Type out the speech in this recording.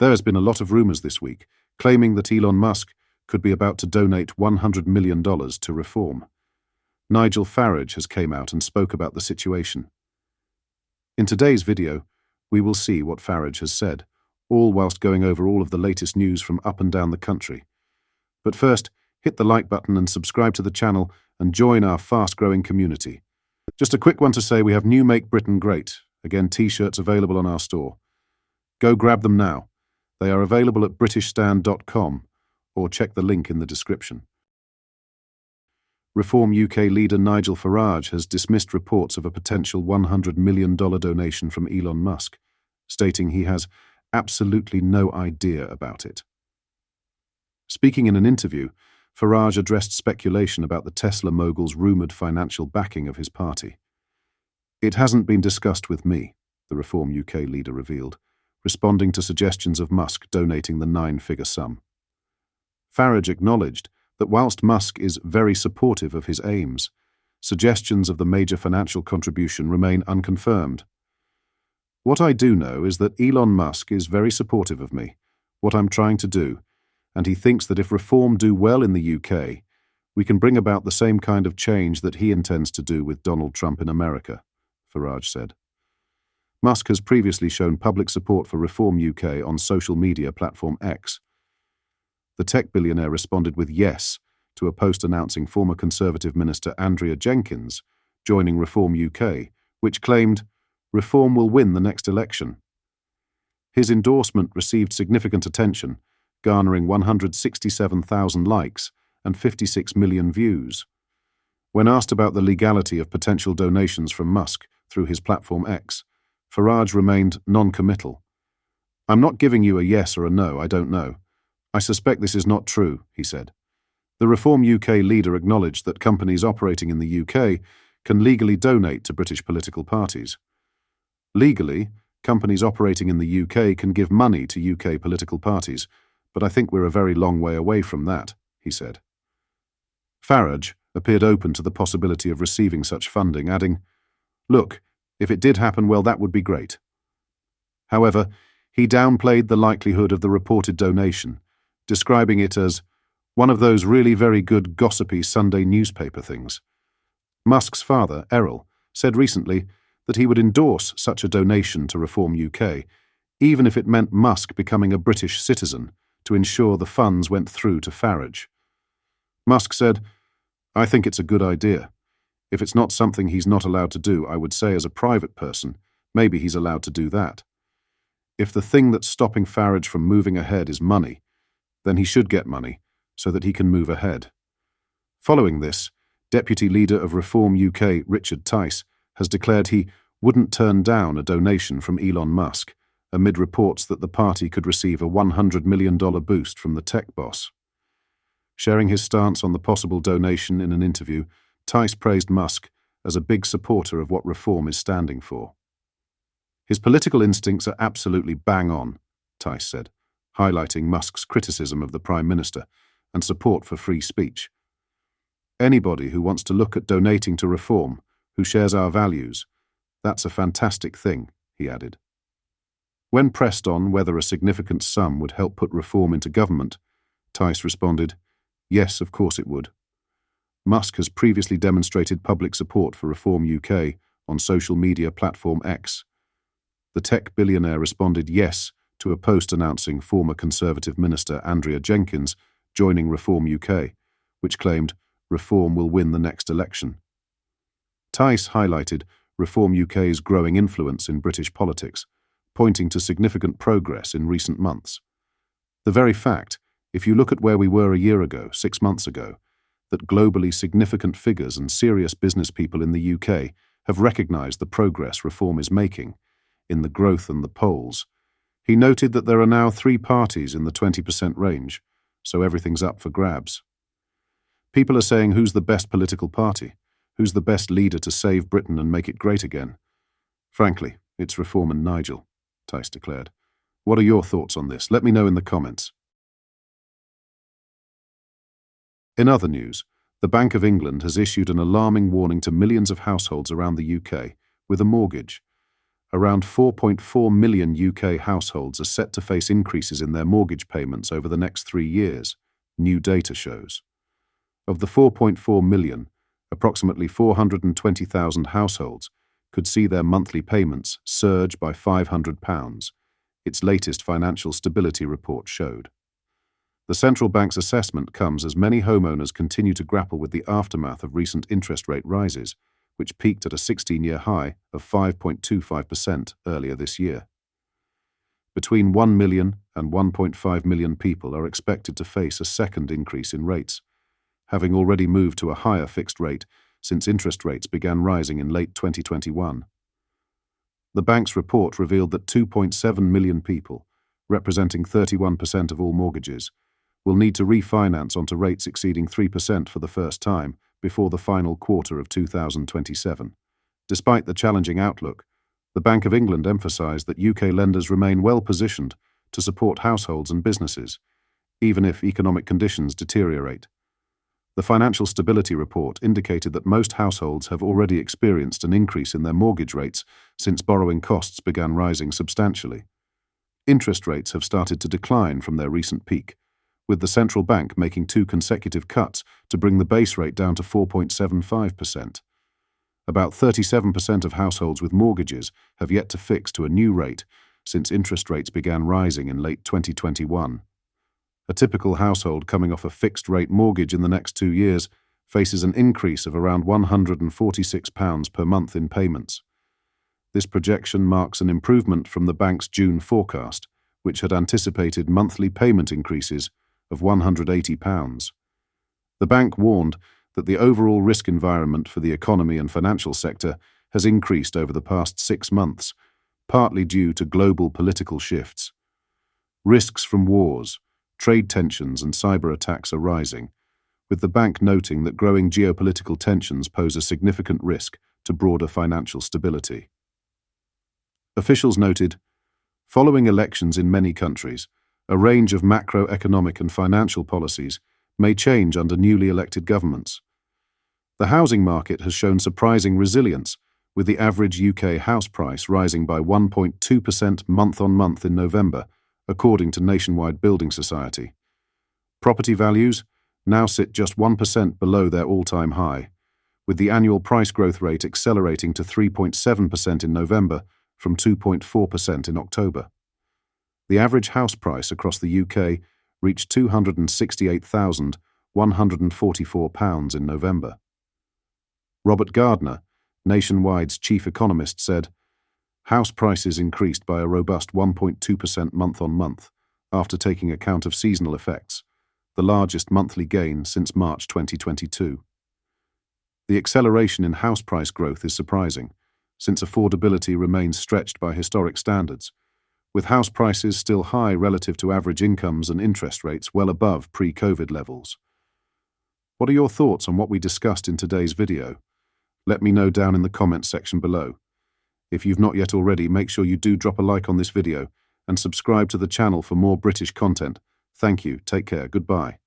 There has been a lot of rumours this week, claiming that Elon Musk could be about to donate $100 million to reform. Nigel Farage has came out and spoke about the situation. In today's video, we will see what Farage has said, all whilst going over all of the latest news from up and down the country. But first, hit the like button and subscribe to the channel and join our fast-growing community. Just a quick one to say we have new Make Britain Great, again t-shirts available on our store. Go grab them now. They are available at britishstand.com or check the link in the description. Reform UK leader Nigel Farage has dismissed reports of a potential $100 million donation from Elon Musk, stating he has absolutely no idea about it. Speaking in an interview, Farage addressed speculation about the Tesla mogul's rumoured financial backing of his party. "It hasn't been discussed with me," the Reform UK leader revealed, responding to suggestions of Musk donating the 9-figure sum. Farage acknowledged that whilst Musk is very supportive of his aims, suggestions of the major financial contribution remain unconfirmed. "What I do know is that Elon Musk is very supportive of me, what I'm trying to do, and he thinks that if reform do well in the UK, we can bring about the same kind of change that he intends to do with Donald Trump in America," Farage said. Musk has previously shown public support for Reform UK on social media platform X. The tech billionaire responded with yes to a post announcing former Conservative Minister Andrea Jenkins joining Reform UK, which claimed, "Reform will win the next election." His endorsement received significant attention, garnering 167,000 likes and 56 million views. When asked about the legality of potential donations from Musk through his platform X, Farage remained non-committal. "I'm not giving you a yes or a no, I don't know. I suspect this is not true," he said. The Reform UK leader acknowledged that companies operating in the UK can legally donate to British political parties. "Legally, companies operating in the UK can give money to UK political parties, but I think we're a very long way away from that," he said. Farage appeared open to the possibility of receiving such funding, adding, "Look, if it did happen, well, that would be great." However, he downplayed the likelihood of the reported donation, describing it as one of those really very good gossipy Sunday newspaper things. Musk's father, Errol, said recently that he would endorse such a donation to Reform UK, even if it meant Musk becoming a British citizen, to ensure the funds went through to Farage. Musk said, "I think it's a good idea. If it's not something he's not allowed to do, I would say as a private person, maybe he's allowed to do that. If the thing that's stopping Farage from moving ahead is money, then he should get money so that he can move ahead." Following this, Deputy Leader of Reform UK Richard Tice has declared he wouldn't turn down a donation from Elon Musk, amid reports that the party could receive a $100 million boost from the tech boss. Sharing his stance on the possible donation in an interview, Tice praised Musk as a big supporter of what reform is standing for. "His political instincts are absolutely bang on," Tice said, highlighting Musk's criticism of the Prime Minister and support for free speech. "Anybody who wants to look at donating to reform, who shares our values, that's a fantastic thing," he added. When pressed on whether a significant sum would help put reform into government, Tice responded, "Yes, of course it would." Musk has previously demonstrated public support for Reform UK on social media platform X. The tech billionaire responded yes to a post announcing former Conservative Minister Andrea Jenkins joining Reform UK, which claimed reform will win the next election. Tice highlighted Reform UK's growing influence in British politics, pointing to significant progress in recent months. The very fact, if you look at where we were a year ago, 6 months ago, that globally significant figures and serious business people in the UK have recognised the progress reform is making in the growth and the polls. He noted that there are now 3 parties in the 20% range, so everything's up for grabs. People are saying who's the best political party, who's the best leader to save Britain and make it great again. Frankly, it's Reform and Nigel, Tice declared. What are your thoughts on this? Let me know in the comments. In other news, the Bank of England has issued an alarming warning to millions of households around the UK with a mortgage. Around 4.4 million UK households are set to face increases in their mortgage payments over the next 3 years, new data shows. Of the 4.4 million, approximately 420,000 households could see their monthly payments surge by £500, its latest financial stability report showed. The central bank's assessment comes as many homeowners continue to grapple with the aftermath of recent interest rate rises, which peaked at a 16-year high of 5.25% earlier this year. Between 1 million and 1.5 million people are expected to face a second increase in rates, having already moved to a higher fixed rate since interest rates began rising in late 2021. The bank's report revealed that 2.7 million people, representing 31% of all mortgages, will need to refinance onto rates exceeding 3% for the first time before the final quarter of 2027. Despite the challenging outlook, the Bank of England emphasised that UK lenders remain well positioned to support households and businesses, even if economic conditions deteriorate. The Financial Stability Report indicated that most households have already experienced an increase in their mortgage rates since borrowing costs began rising substantially. Interest rates have started to decline from their recent peak, with the central bank making 2 consecutive cuts to bring the base rate down to 4.75%. About 37% of households with mortgages have yet to fix to a new rate since interest rates began rising in late 2021. A typical household coming off a fixed-rate mortgage in the next 2 years faces an increase of around £146 per month in payments. This projection marks an improvement from the bank's June forecast, which had anticipated monthly payment increases of £180. The bank warned that the overall risk environment for the economy and financial sector has increased over the past 6 months, partly due to global political shifts. Risks from wars, trade tensions and cyber attacks are rising, with the bank noting that growing geopolitical tensions pose a significant risk to broader financial stability. Officials noted, following elections in many countries, a range of macroeconomic and financial policies may change under newly elected governments. The housing market has shown surprising resilience, with the average UK house price rising by 1.2% month-on-month in November, according to Nationwide Building Society. Property values now sit just 1% below their all-time high, with the annual price growth rate accelerating to 3.7% in November from 2.4% in October. The average house price across the UK reached £268,144 in November. Robert Gardner, Nationwide's chief economist, said, house prices increased by a robust 1.2% month-on-month, after taking account of seasonal effects, the largest monthly gain since March 2022. The acceleration in house price growth is surprising, since affordability remains stretched by historic standards, with house prices still high relative to average incomes and interest rates well above pre-COVID levels. What are your thoughts on what we discussed in today's video? Let me know down in the comments section below. If you've not yet already, make sure you do drop a like on this video and subscribe to the channel for more British content. Thank you, take care, goodbye.